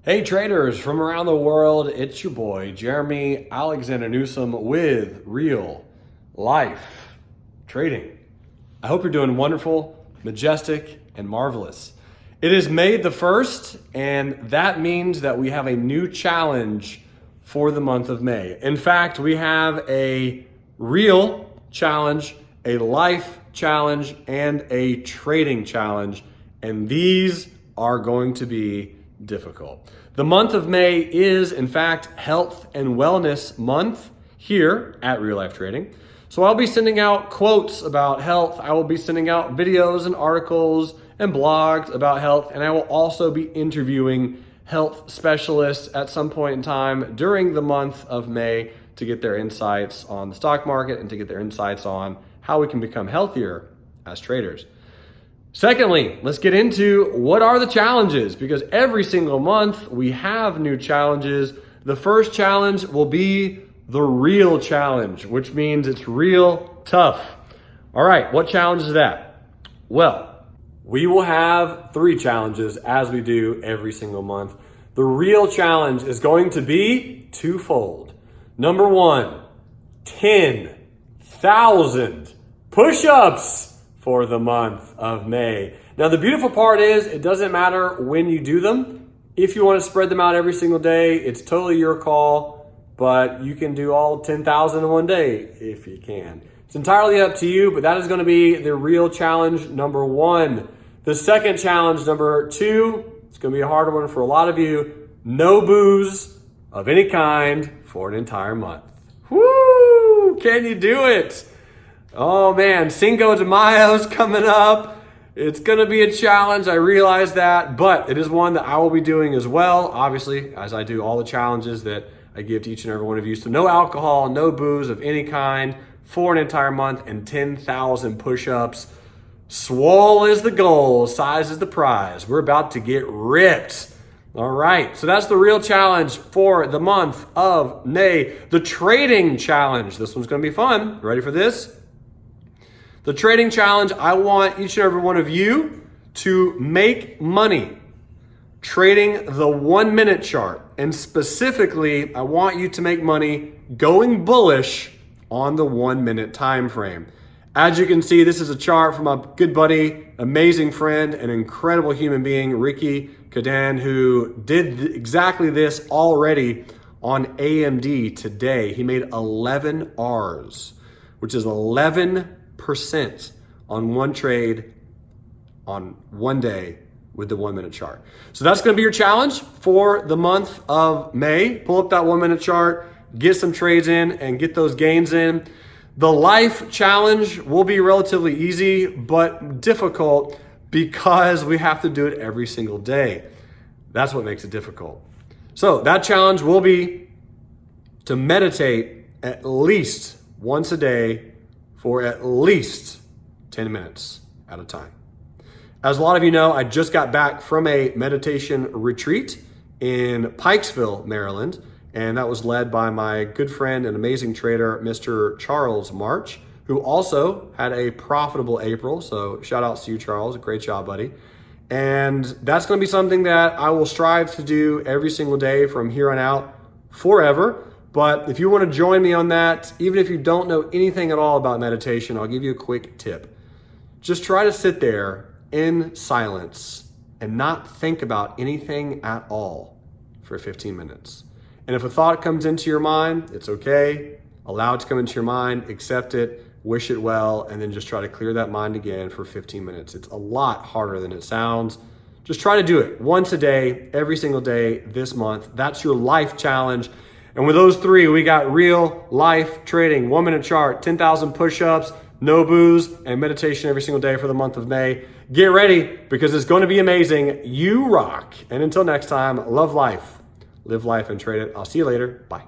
Hey traders from around the world, it's your boy Jeremy Alexander Newsom with Real Life Trading. I hope you're doing wonderful, majestic, and marvelous. It is May the 1st, and that means that we have a new challenge for the month of May. In fact, we have a real challenge, a life challenge, and a trading challenge, and these are going to be difficult. The month of May is, in fact, Health and Wellness Month here at Real Life Trading. So I'll be sending out quotes about health. I will be sending out videos and articles and blogs about health, and I will also be interviewing health specialists at some point in time during the month of May to get their insights on the stock market and to get their insights on how we can become healthier as traders. Secondly, let's get into what are the challenges, because every single month we have new challenges. The first challenge will be the real challenge, which means it's real tough. All right, what challenge is that? Well, we will have 3 challenges as we do every single month. The real challenge is going to be twofold. Number 1, 10,000 push-ups for the month of May. Now, the beautiful part is it doesn't matter when you do them. If you want to spread them out every single day, it's totally your call, but you can do all 10,000 in one day if you can. It's entirely up to you, but that is going to be the real challenge number 1. The second challenge, number 2, it's going to be a harder one for a lot of you. No booze of any kind for an entire month. Woo! Can you do it? Oh man, Cinco de Mayo's coming up. It's gonna be a challenge, I realize that, but it is one that I will be doing as well, obviously, as I do all the challenges that I give to each and every one of you. So no alcohol, no booze of any kind for an entire month, and 10,000 push-ups. Swole is the goal, size is the prize. We're about to get ripped. All right, so that's the real challenge for the month of May. The trading challenge, this one's gonna be fun. Ready for this? The trading challenge, I want each and every one of you to make money trading the 1-minute chart. And specifically, I want you to make money going bullish on the 1-minute time frame. As you can see, this is a chart from a good buddy, amazing friend, an incredible human being, Ricky Cadan, who did exactly this already on AMD today. He made 11 R's, which is 11% on one trade on one day with the 1-minute chart. So that's going to be your challenge for the month of May. Pull up that 1-minute chart, get some trades in, and get those gains in. The life challenge will be relatively easy, but difficult because we have to do it every single day. That's what makes it difficult. So that challenge will be to meditate at least once a day for at least 10 minutes at a time. As a lot of you know, I just got back from a meditation retreat in Pikesville, Maryland, and that was led by my good friend and amazing trader, Mr. Charles March, who also had a profitable April. So shout outs to you, Charles. Great job, buddy. And that's going to be something that I will strive to do every single day from here on out forever. But if you want to join me on that, even if you don't know anything at all about meditation, I'll give you a quick tip. Just try to sit there in silence and not think about anything at all for 15 minutes. And if a thought comes into your mind, it's okay. Allow it to come into your mind, accept it, wish it well, and then just try to clear that mind again for 15 minutes. It's a lot harder than it sounds. Just try to do it once a day, every single day this month. That's your life challenge. And with those 3, we got real life trading, 1-minute chart, 10,000 push-ups, no booze, and meditation every single day for the month of May. Get ready because it's going to be amazing. You rock. And until next time, love life, live life, and trade it. I'll see you later. Bye.